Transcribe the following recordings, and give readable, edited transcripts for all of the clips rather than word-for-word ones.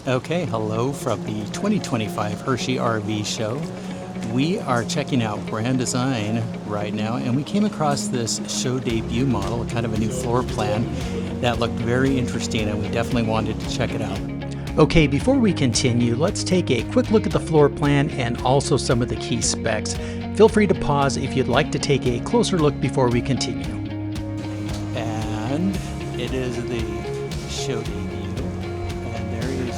Okay, hello from the 2025 Hershey RV Show. We are checking out Grand Design right now, and we came across this show debut model, kind of a new floor plan that looked very interesting, and we definitely wanted to check it out. Okay, before we continue, let's take a quick look at the floor plan and also some of the key specs. Feel free to pause if you'd like to take a closer look before we continue. And it is the show debut.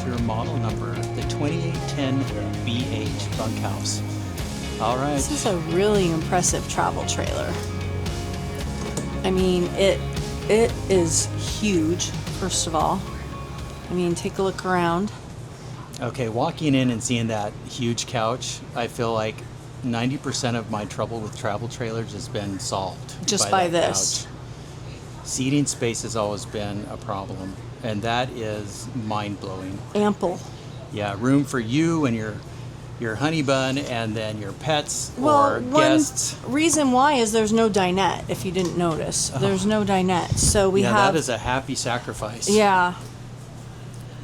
Your model number, the 2810 BH Bunkhouse. All right. This is a really impressive travel trailer. I mean, it is huge, first of all. I mean, take a look around. Okay, walking in and seeing that huge couch, I feel like 90% of my trouble with travel trailers has been solved. Just by this. Couch. Seating space has always been a problem, and that is mind-blowing. Ample. Yeah, room for you and your honey bun and then your pets or guests. One reason why is there's no dinette, if you didn't notice. There's no dinette. So we have... that is a happy sacrifice. Yeah.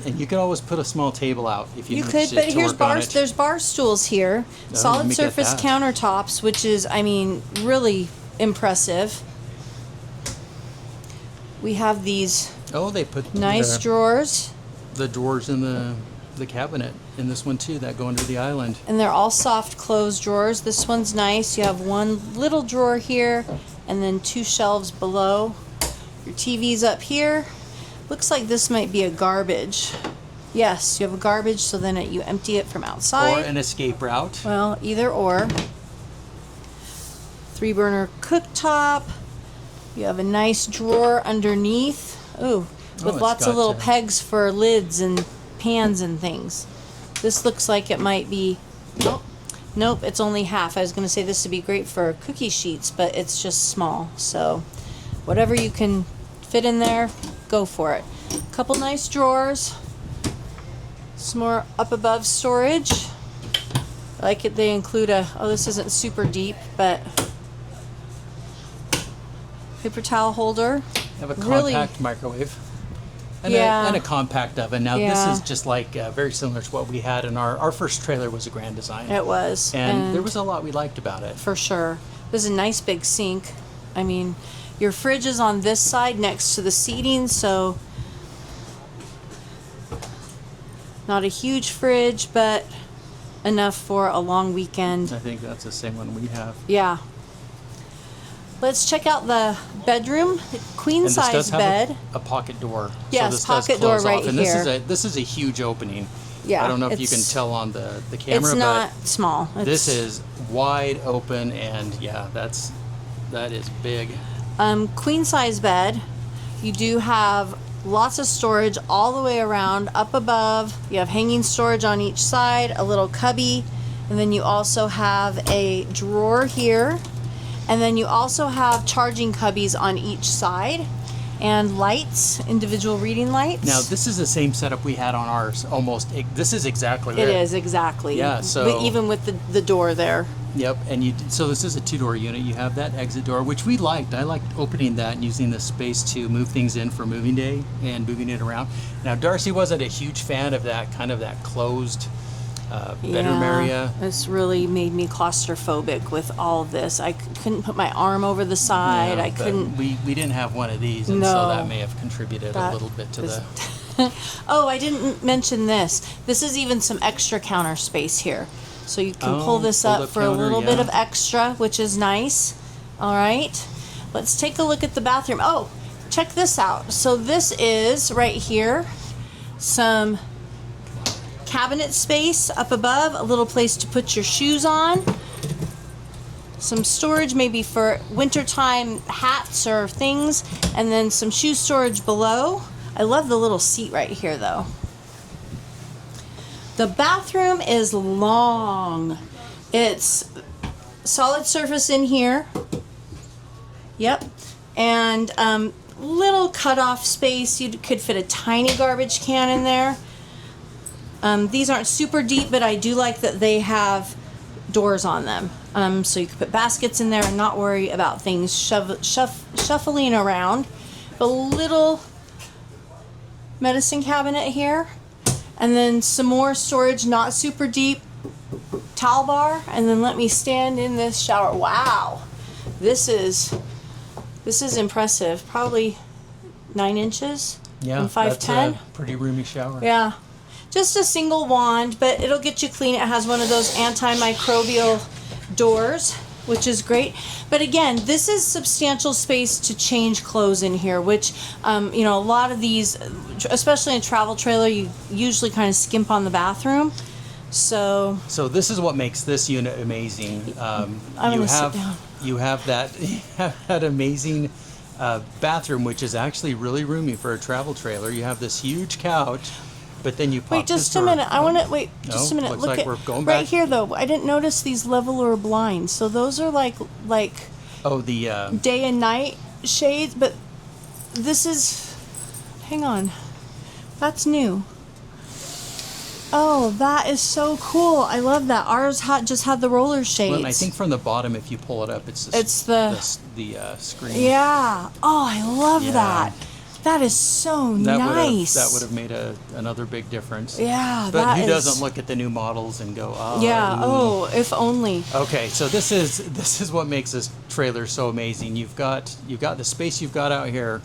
And you could always put a small table out if you could, but here's bars. There's bar stools here. Solid surface countertops, which is, I mean, really impressive. We have these they put nice drawers. The drawers in the cabinet in this one too that go under the island. And they're all soft close drawers. This one's nice. You have one little drawer here and then two shelves below. Your TV's up here. Looks like this might be a garbage. Yes, you have a garbage, so then you empty it from outside. Or an escape route. Well, either or. 3-burner cooktop. You have a nice drawer underneath. Ooh, with lots of little pegs for lids and pans and things. This looks like it might be... Nope, it's only half. I was going to say this would be great for cookie sheets, but it's just small. So whatever you can fit in there, go for it. A couple nice drawers. Some more up above storage. I like it. They include this isn't super deep, but... paper towel holder. Have a compact microwave. And, and a compact oven. Now this is just like very similar to what we had in our first trailer was a Grand Design. It was. And there was a lot we liked about it. For sure. There's a nice big sink. I mean, your fridge is on this side next to the seating, so not a huge fridge, but enough for a long weekend. I think that's the same one we have. Yeah. Let's check out the bedroom, queen size bed. Have a pocket door. Yes, so this pocket door right and here. This is a huge opening. Yeah, I don't know if you can tell on the camera, it's not small. This is wide open, and yeah, that is big. Queen size bed. You do have lots of storage all the way around. Up above, you have hanging storage on each side, a little cubby, and then you also have a drawer here. And then you also have charging cubbies on each side and lights, individual reading lights. Now, this is the same setup we had on ours, almost. This is exactly it. It is, exactly. Yeah, so... even with the door there. Yep, and so this is a 2-door unit. You have that exit door, which we liked. I liked opening that and using the space to move things in for moving day and moving it around. Now, Darcy wasn't a huge fan of that kind of that closed... bedroom area. This really made me claustrophobic with all of this. I couldn't put my arm over the side. I couldn't. We didn't have one of these, and so that may have contributed a little bit to the. Oh, I didn't mention this. This is even some extra counter space here, so you can pull this up for a little bit of extra, which is nice. All right, let's take a look at the bathroom. Oh, check this out. So this is right here, some cabinet space up above, a little place to put your shoes on, some storage maybe for wintertime hats or things, and then some shoe storage below. I love the little seat right here though. The bathroom is long. It's solid surface in here. Yep. And little cutoff space. You could fit a tiny garbage can in there. These aren't super deep, but I do like that they have doors on them. So you can put baskets in there and not worry about things shuffling around. A little medicine cabinet here. And then some more storage, not super deep, towel bar. And then let me stand in this shower. Wow, this is impressive. Probably 9 inches. Yeah, and 5'10". that's a pretty roomy shower. Yeah, just a single wand, but it'll get you clean. It has one of those antimicrobial doors, which is great. But again, this is substantial space to change clothes in here, which, you know, a lot of these, especially in a travel trailer, you usually kind of skimp on the bathroom. So this is what makes this unit amazing. You have that amazing bathroom, which is actually really roomy for a travel trailer. You have this huge couch, but then you pop wait just a minute. I want to wait just a minute. Looks Look like at we're going right back here though. I didn't notice these leveler blinds. So those are like the day and night shades, but this is, hang on, that's new. Oh, that is so cool. I love that. Ours just had the roller shades. Well, and I think from the bottom, if you pull it up, it's the screen. Yeah. Oh, I love that. That is so nice. That would have made another big difference. Yeah, but who doesn't look at the new models and go, oh. Yeah. Oh, if only. Okay, so this is what makes this trailer so amazing. You've got the space you've got out here,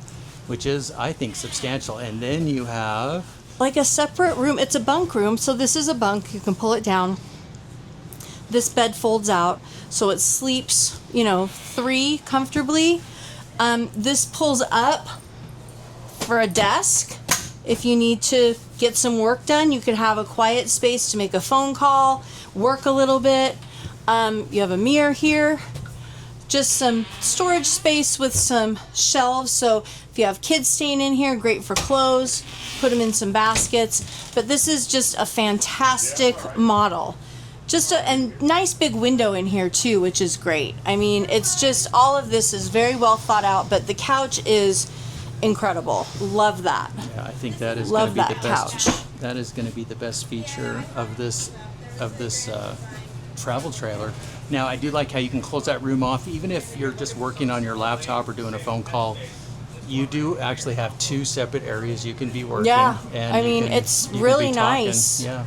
which is, I think, substantial, and then you have like a separate room. It's a bunk room, so this is a bunk. You can pull it down. This bed folds out, so it sleeps, 3 comfortably. This pulls up for a desk. If you need to get some work done, you could have a quiet space to make a phone call, work a little bit. You have a mirror here. Just some storage space with some shelves, so if you have kids staying in here, great for clothes, put them in some baskets. But this is just a fantastic model. Just a nice big window in here too, which is great. I mean, it's just, all of this is very well thought out, but the couch is incredible. Love that. Yeah, I think that is going to be the best. Couch. That is going to be the best feature of this travel trailer. Now, I do like how you can close that room off, even if you're just working on your laptop or doing a phone call. You do actually have 2 separate areas you can be working. Yeah, and I mean, it's really nice. Yeah.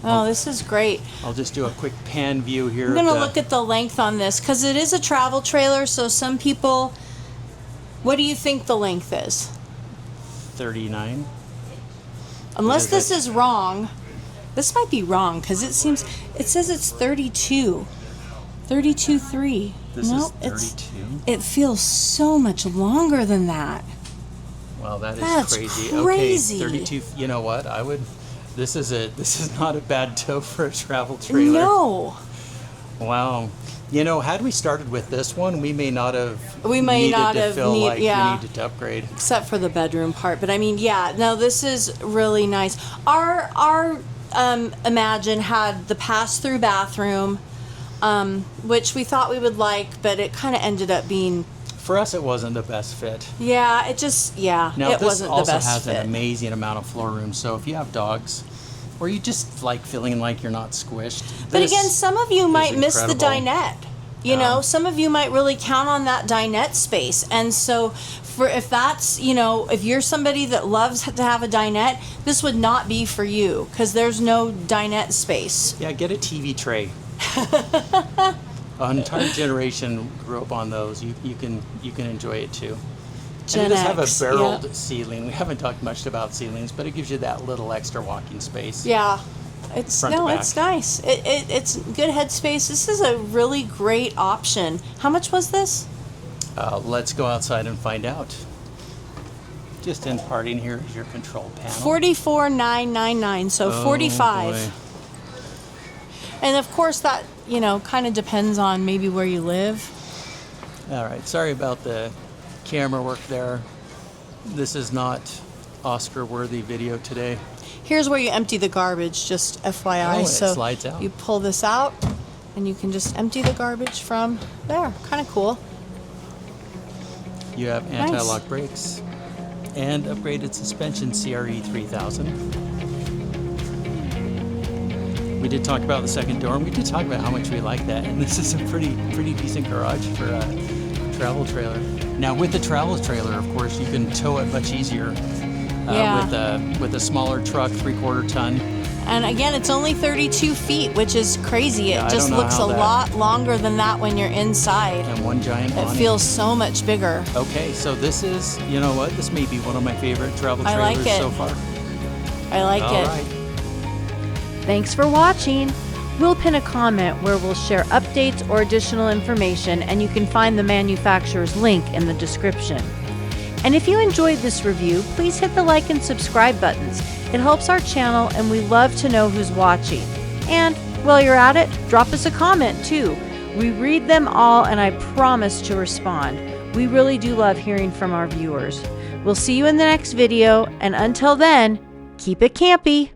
Oh, this is great. I'll just do a quick pan view here. I'm going to look at the length on this, because it is a travel trailer, so some people, what do you think the length is? 39. Unless this is wrong. This might be wrong, because it says it's 32. 32.3. This is 32? It feels so much longer than that. Well, that's crazy. Crazy. Okay, 32. You know what? This is not a bad tow for a travel trailer. No. Wow. Had we started with this one, we may not have we needed to upgrade. Except for the bedroom part. But I mean, yeah, no, this is really nice. Our Imagine had the pass-through bathroom, which we thought we would like, but it kind of ended up being... For us, it wasn't the best fit. Yeah, it wasn't the best fit. This also has an amazing amount of floor room, so if you have dogs, or you just like feeling like you're not squished. But again, some of you might miss the dinette. Some of you might really count on that dinette space. And so if you're somebody that loves to have a dinette, this would not be for you, because there's no dinette space. Yeah, get a TV tray. An entire generation grew up on those. You can enjoy it too. Gen and it does have X, a barreled ceiling. We haven't talked much about ceilings, but it gives you that little extra walking space. Yeah. It's nice. It's good headspace. This is a really great option. How much was this? Let's go outside and find out. Just in parting, here is your control panel. $44,999, so $45. Boy. And of course that, kind of depends on maybe where you live. All right, sorry about the camera work there. This is not Oscar-worthy video today. Here's where you empty the garbage, just FYI. It so slides out. You pull this out, and you can just empty the garbage from there. Kind of cool. You have anti-lock brakes and upgraded suspension, CRE 3000. We did talk about the second door, and we did talk about how much we like that. And this is a pretty decent garage for a travel trailer. Now, with the travel trailer, of course, you can tow it much easier. with a smaller truck, 3/4 ton. And again, it's only 32 feet, which is crazy. Yeah, It just looks a lot longer than that when you're inside. And one giant awning. It feels so much bigger. Okay, so this is, you know what? This may be one of my favorite travel I trailers like it. so far. I like All it. right. Thanks for watching. We'll pin a comment where we'll share updates or additional information, and you can find the manufacturer's link in the description. And if you enjoyed this review, please hit the like and subscribe buttons. It helps our channel, and we love to know who's watching. And while you're at it, drop us a comment too. We read them all, and I promise to respond. We really do love hearing from our viewers. We'll see you in the next video, and until then, keep it campy.